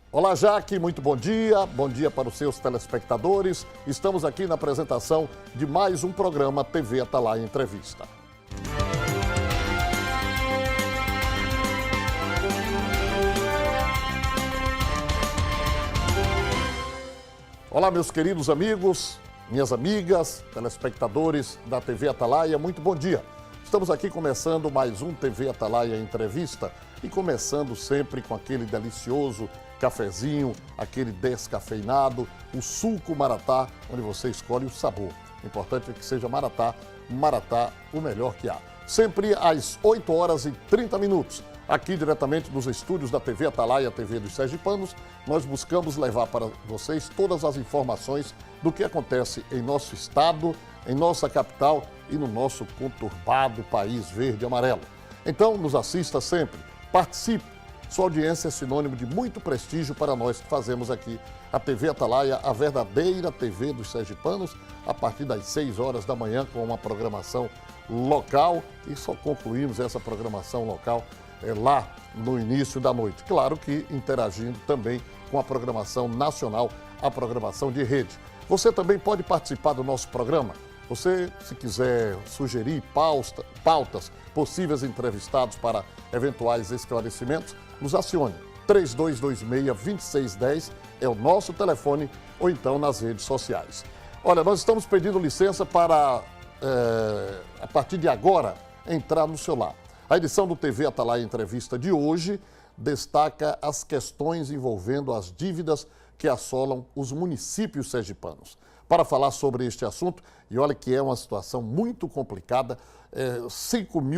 Olá, Jaque, muito bom dia para os seus telespectadores. Estamos aqui na apresentação de mais um programa TV Atalaia Entrevista. Olá, meus queridos amigos, minhas amigas, telespectadores da TV Atalaia, muito bom dia. Estamos aqui começando mais um TV Atalaia Entrevista e começando sempre com aquele delicioso cafezinho, aquele descafeinado, o suco Maratá, onde você escolhe o sabor. O importante é que seja Maratá o melhor que há. Sempre às 8 horas e 30 minutos, aqui diretamente dos estúdios da TV Atalaia, TV dos Sergipanos, nós buscamos levar para vocês todas as informações do que acontece em nosso estado, em nossa capital e no nosso conturbado país verde e amarelo. Então, nos assista sempre, participe. Sua audiência é sinônimo de muito prestígio para nós que fazemos aqui a TV Atalaia, a verdadeira TV dos sergipanos, a partir das 6 horas da manhã com uma programação local e só concluímos essa programação local lá no início da noite. Claro que interagindo também com a programação nacional, a programação de rede. Você também pode participar do nosso programa. Você, se quiser sugerir pautas, possíveis entrevistados para eventuais esclarecimentos, nos acione. 3226-2610 é o nosso telefone ou então nas redes sociais. Olha, nós estamos pedindo licença para, a partir de agora, entrar no seu lar. A edição do TV Atalaia Entrevista de hoje destaca as questões envolvendo as dívidas que assolam os municípios sergipanos. Para falar sobre este assunto, e olha que é uma situação muito complicada,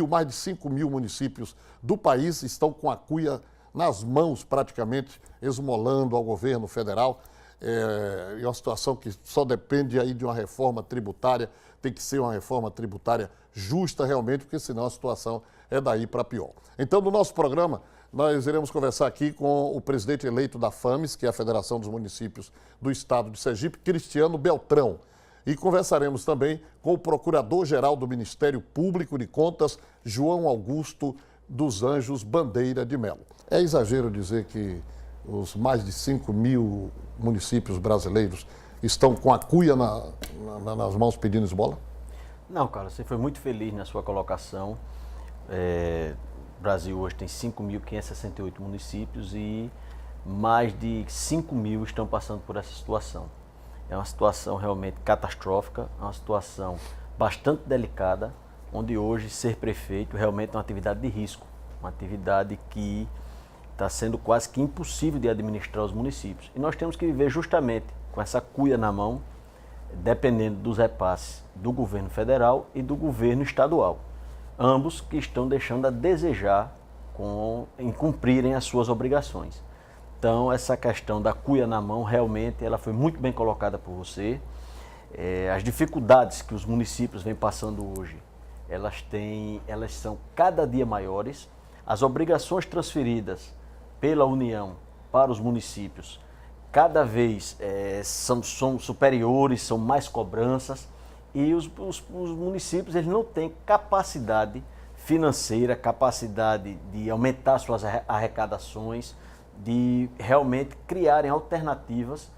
mais de 5 mil municípios do país estão com a cuia nas mãos praticamente, esmolando ao governo federal. É uma situação que só depende aí de uma reforma tributária, tem que ser uma reforma tributária justa realmente, porque senão a situação é daí para pior. Então, no nosso programa, nós iremos conversar aqui com o presidente eleito da FAMES, que é a Federação dos Municípios do Estado de Sergipe, Cristiano Beltrão. E conversaremos também com o Procurador-Geral do Ministério Público de Contas, João Augusto dos Anjos Bandeira de Melo. É exagero dizer que os mais de 5 mil municípios brasileiros estão com a cuia nas mãos pedindo esmola? Não, cara, você foi muito feliz na sua colocação. O Brasil hoje tem 5.568 municípios e mais de 5 mil estão passando por essa situação. É uma situação realmente catastrófica, é uma situação bastante delicada, onde hoje ser prefeito realmente é uma atividade de risco, uma atividade que está sendo quase que impossível de administrar os municípios. E nós temos que viver justamente com essa cuia na mão, dependendo dos repasses do governo federal e do governo estadual. Ambos que estão deixando a desejar em cumprirem as suas obrigações. Então, essa questão da cuia na mão, realmente, ela foi muito bem colocada por você. As dificuldades que os municípios vêm passando hoje, elas são cada dia maiores. As obrigações transferidas pela União para os municípios, cada vez são superiores, são mais cobranças. E os municípios eles não têm capacidade financeira, capacidade de aumentar suas arrecadações, de realmente criarem alternativas,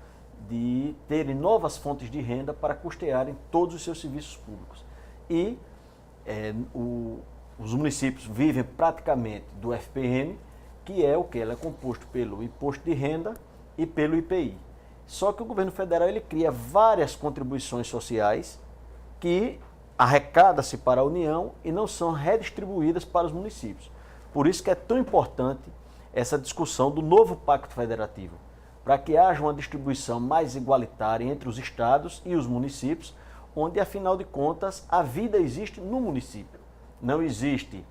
de terem novas fontes de renda para custearem todos os seus serviços públicos. E os municípios vivem praticamente do FPM, que é o que? Ele é composto pelo imposto de renda e pelo IPI. Só que o governo federal ele cria várias contribuições sociais que arrecada-se para a União e não são redistribuídas para os municípios. Por isso que é tão importante essa discussão do novo Pacto Federativo, para que haja uma distribuição mais igualitária entre os estados e os municípios, onde, afinal de contas, a vida existe no município. Não existe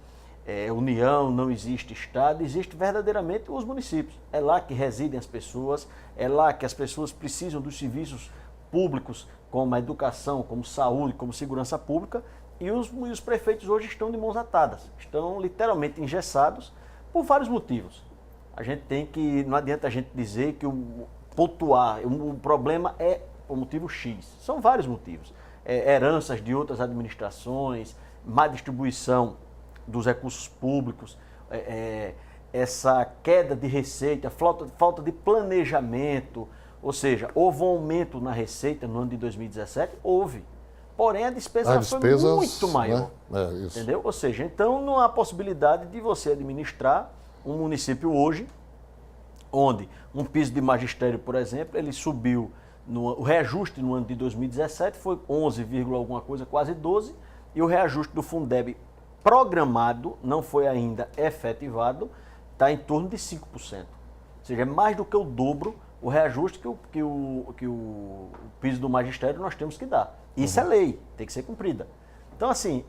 União, não existe Estado, existe verdadeiramente os municípios. É lá que residem as pessoas, é lá que as pessoas precisam dos serviços públicos, como a educação, como saúde, como segurança pública, e os prefeitos hoje estão de mãos atadas, estão literalmente engessados por vários motivos. Não adianta a gente dizer que pontuar, o problema é o motivo X, são vários motivos. Heranças de outras administrações, má distribuição dos recursos públicos, essa queda de receita, falta de planejamento, ou seja, houve um aumento na receita no ano de 2017? Houve. Porém, a despesa foi muito maior. Né? Isso. Entendeu? Ou seja, então não há possibilidade de você administrar um município hoje, onde um piso de magistério, por exemplo, ele subiu, o reajuste no ano de 2017 foi 11, alguma coisa, quase 12, e o reajuste do Fundeb programado, não foi ainda efetivado, está em torno de 5%. Ou seja, é mais do que o dobro o reajuste que o piso do magistério nós temos que dar. Isso é lei, tem que ser cumprida. Então, assim,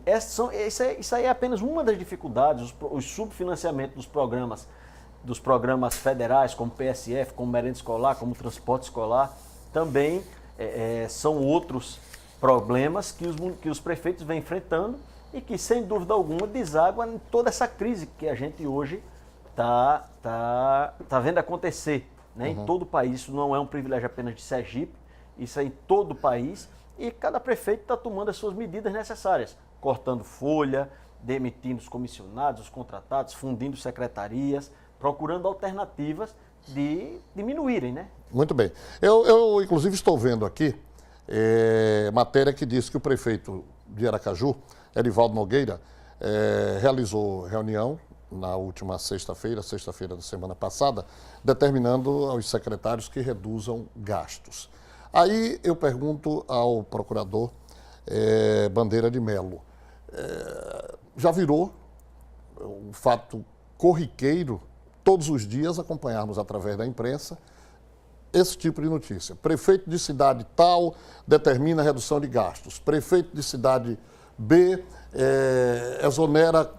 isso aí é apenas uma das dificuldades, os subfinanciamentos dos programas federais, como PSF, como merenda escolar, como transporte escolar, também são outros problemas que os prefeitos vêm enfrentando e que, sem dúvida alguma, deságua em toda essa crise que a gente hoje está vendo acontecer, né? Em todo o país. Isso não é um privilégio apenas de Sergipe, isso é em todo o país, e cada prefeito está tomando as suas medidas necessárias, cortando folha, demitindo os comissionados, os contratados, fundindo secretarias, procurando alternativas de diminuírem, né? Muito bem. Eu inclusive, estou vendo aqui matéria que diz que o prefeito de Aracaju, Erivaldo Nogueira, realizou reunião na última sexta-feira da semana passada, determinando aos secretários que reduzam gastos. Aí eu pergunto ao procurador Bandeira de Melo, já virou um fato corriqueiro todos os dias acompanharmos através da imprensa esse tipo de notícia. Prefeito de cidade tal determina redução de gastos. Prefeito de cidade B exonera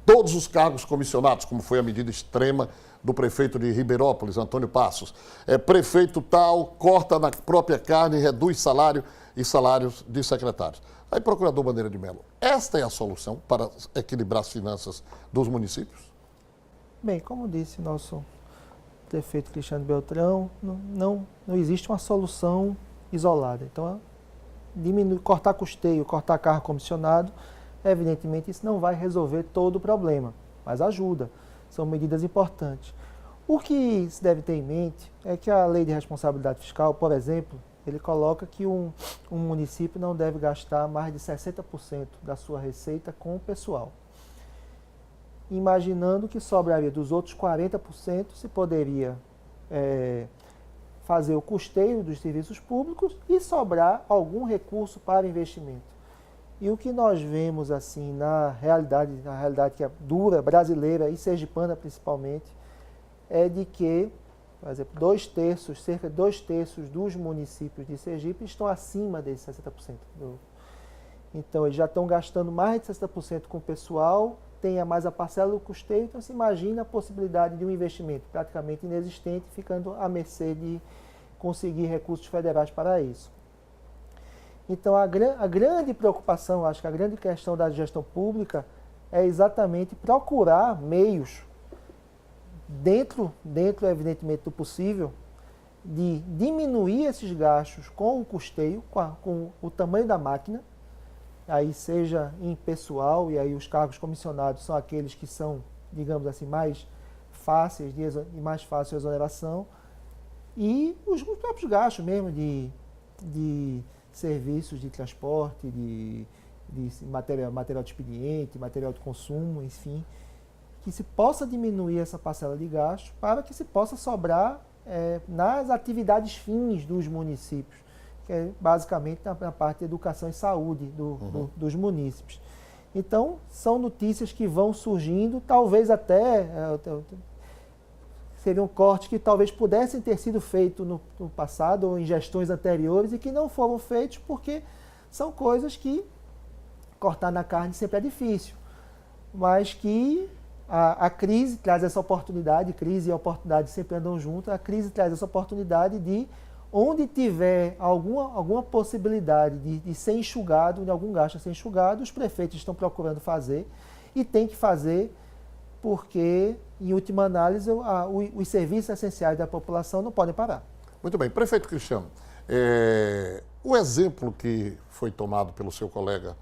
todos os cargos comissionados, como foi a medida extrema do prefeito de Ribeirópolis, Antônio Passos. Prefeito tal corta na própria carne, reduz salário e salários de secretários. Aí, procurador Bandeira de Melo, esta é a solução para equilibrar as finanças dos municípios? Bem, como disse nosso prefeito Cristiano Beltrão, não existe uma solução isolada. Então, cortar custeio, cortar carro comissionado, evidentemente isso não vai resolver todo o problema, mas ajuda. São medidas importantes. O que se deve ter em mente é que a Lei de Responsabilidade Fiscal, por exemplo, ele coloca que um município não deve gastar mais de 60% da sua receita com o pessoal. Imaginando que sobraria dos outros 40%, se poderia fazer o custeio dos serviços públicos e sobrar algum recurso para investimento. E o que nós vemos assim na realidade que é dura, brasileira e sergipana principalmente, é de que, por exemplo, cerca de 2/3 dos municípios de Sergipe estão acima desses 60%. Então, eles já estão gastando mais de 60% com o pessoal, tem a mais a parcela do custeio, então se imagina a possibilidade de um investimento praticamente inexistente, ficando à mercê de conseguir recursos federais para isso. Então, a grande preocupação, acho que a grande questão da gestão pública é exatamente procurar meios, dentro evidentemente, do possível, de diminuir esses gastos com o custeio, com o tamanho da máquina, aí seja em pessoal, e aí os cargos comissionados são aqueles que são, digamos assim, mais fáceis e mais fácil de exoneração, e os próprios gastos mesmo de serviços de transporte, de material de expediente, material de consumo, enfim, que se possa diminuir essa parcela de gasto para que se possa sobrar nas atividades fins dos municípios, que é basicamente na parte de educação e saúde dos munícipes. Então, são notícias que vão surgindo, talvez até seriam cortes que talvez pudessem ter sido feitos no passado ou em gestões anteriores e que não foram feitos porque são coisas que cortar na carne sempre é difícil, mas que a crise traz essa oportunidade, crise e oportunidade sempre andam juntas, a crise traz essa oportunidade de, onde tiver alguma possibilidade de ser enxugado, de algum gasto a ser enxugado, os prefeitos estão procurando fazer e tem que fazer porque, em última análise, os serviços essenciais da população não podem parar. Muito bem. Prefeito Cristiano, o exemplo que foi tomado pelo seu colega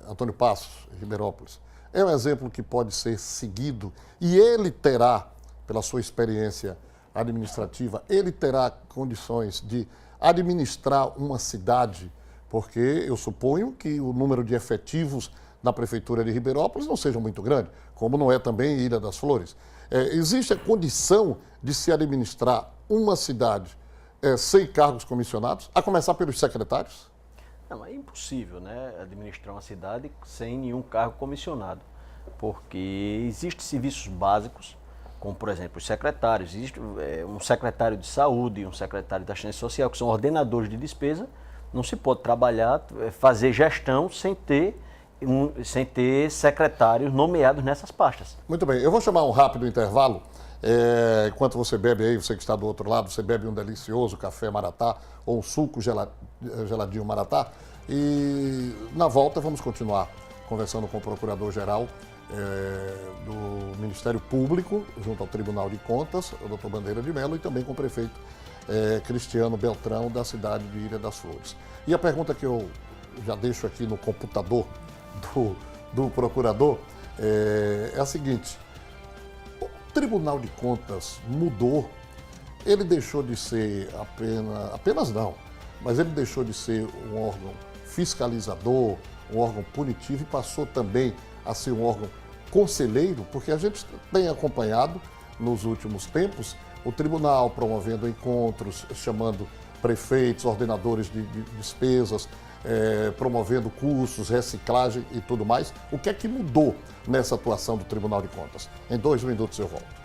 Antônio Passos, em Ribeirópolis, é um exemplo que pode ser seguido e ele terá, pela sua experiência administrativa, ele terá condições de administrar uma cidade, porque eu suponho que o número de efetivos na Prefeitura de Ribeirópolis não seja muito grande, como não é também Ilha das Flores. Existe a condição de se administrar uma cidade sem cargos comissionados, a começar pelos secretários? Não, é impossível, né, administrar uma cidade sem nenhum cargo comissionado, porque existem serviços básicos, como, por exemplo, os secretários. Existe um secretário de saúde, um secretário da assistência social, que são ordenadores de despesa. Não se pode trabalhar, fazer gestão sem ter secretários nomeados nessas pastas. Muito bem, eu vou chamar um rápido intervalo. Enquanto você bebe aí, você que está do outro lado, você bebe um delicioso café Maratá ou um suco geladinho Maratá. E na volta vamos continuar conversando com o Procurador-Geral do Ministério Público, junto ao Tribunal de Contas, o Dr. Bandeira de Mello, e também com o prefeito Cristiano Beltrão, da cidade de Ilha das Flores. E a pergunta que eu já deixo aqui no computador do procurador é a seguinte: o Tribunal de Contas mudou, ele deixou de ser apenas não, mas ele deixou de ser um órgão fiscalizador, um órgão punitivo, e passou também a ser um órgão conselheiro, porque a gente tem acompanhado nos últimos tempos o tribunal promovendo encontros, chamando prefeitos, ordenadores de despesas, promovendo cursos, reciclagem e tudo mais. O que é que mudou nessa atuação do Tribunal de Contas? Em 2 minutos eu volto.